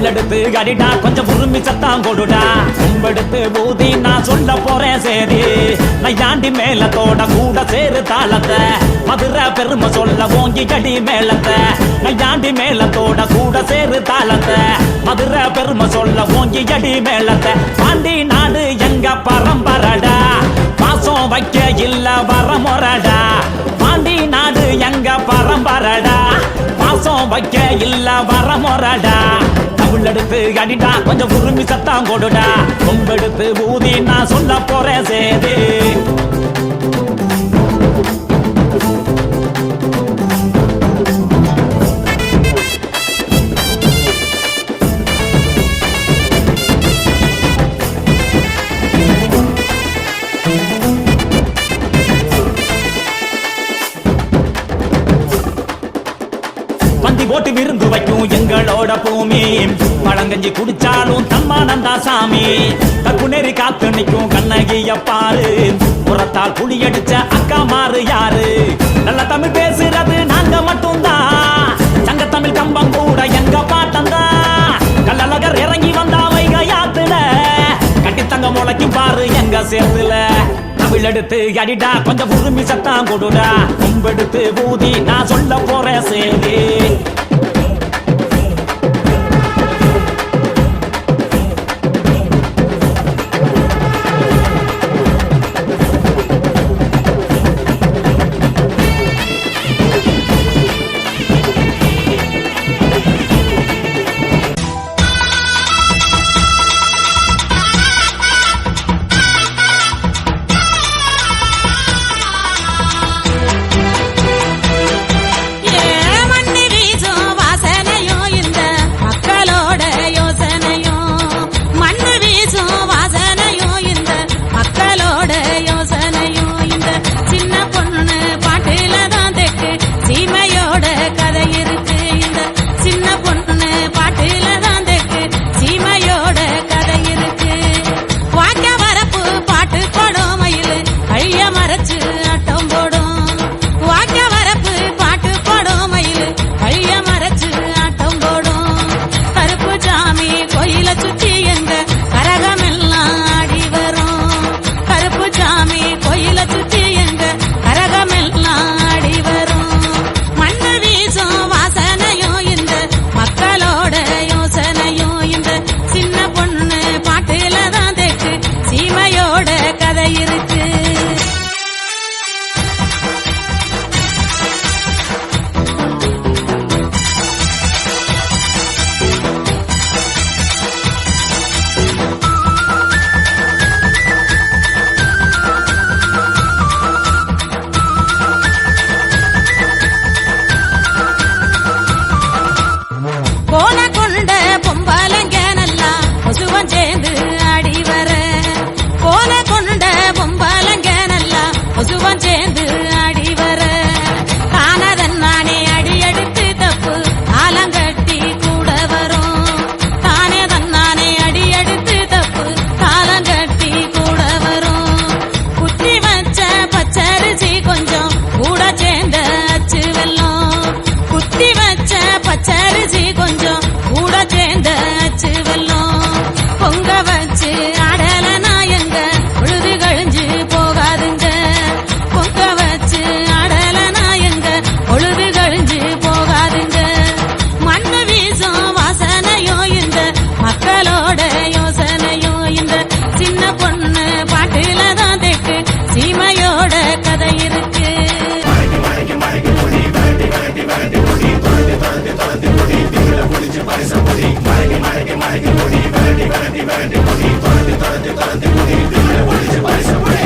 தமிழெடுத்து அடிடா கொஞ்சம் உரிமை சத்தம் கொடுடா கும்பெடுத்து ஊதி நான் சொல்ல போறேன் சரி நையாண்டி மேலத்தோட கூட சேரு தாளத்தை மதுரை பெருமை சொல்ல ஓங்கி அடி மேலத்தை நையாண்டி மேலத்தோட கூட சேரு தாளத்தை மதுரை பெருமை சொல்ல ஓங்கி அடி மேலத்தை பாண்டி நாடு எங்க பரம்பரடா பாசம் வைக்க இல்ல வரமுறடா பாண்டி நாடு எங்க பரம்பரடா பாசம் வைக்க இல்ல வரமுறடா தமிழெடுத்து அடிடா கொஞ்சம் உரிமை சத்தம் கொடுடா கும்பெடுத்து ஊதி நான் சொல்ல போறேன் சேதி பந்தி போட்டு விருந்து வைக்கும் எங்களோட பூமி பழங்கஞ்சி குடிச்சாலும் தம்மானந்தா சாமி கக்குநேரி காத்து நிற்கும் கண்ணகிய பாரு புறத்தால் புளியடிச்ச அக்கா மாறு யாரு நல்ல தமிழ் பேசுறது நாங்க மட்டும்தான் சங்க தமிழ் கம்பம் கூட எங்க பாட்டம்தான் கள்ளழகர் இறங்கி வந்தா வைகையாத்துல கட்டித்தங்க முளைக்கும் பாரு எங்க சேர்த்துல தமிழெடுத்து அடிடா கொஞ்சம் உரிமை சத்தம் கொடுடா கும்பெடுத்து ஊதி நான் சொல்ல போறேன் சேதி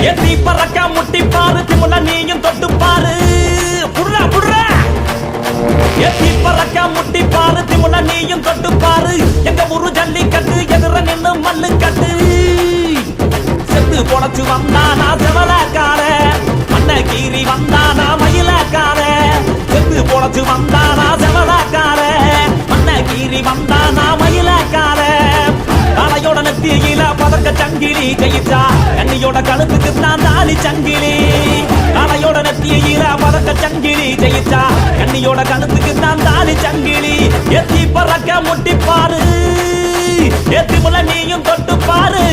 எத்தி பறக்க முட்டி பாரு திமுல நீயும் தொட்டு பாரு புடுறா புடுறா எத்தி பறக்க முட்டி பாரு திமுல நீயும் தொட்டு பாரு எங்க ஊரு ஜல்லிக்கட்டு எதிர நின்னு மல்லு கட்டு செத்து பொழைச்சு வந்தானா செவலக்கார மண்ண கீறி வந்தானா மயிலக்கார செத்து பொழைச்சு வந்தானா செவலக்கார மண்ண கீறி வந்தானா மயிலக்கார காலையோட நெத்தியில பதக்க சங்கிலி ஜெயிச்சா கண்ணியோட கழுத்துக்கு தான் தாலி சங்கிலி காலையோட நெத்தியில பதக்க சங்கிலி ஜெயிச்சா கண்ணியோட கழுத்துக்கு தான் தாலி சங்கிலி எத்தி பறக்க முட்டி பாரு ஏத்தி முல நீயும் தொட்டு பாரு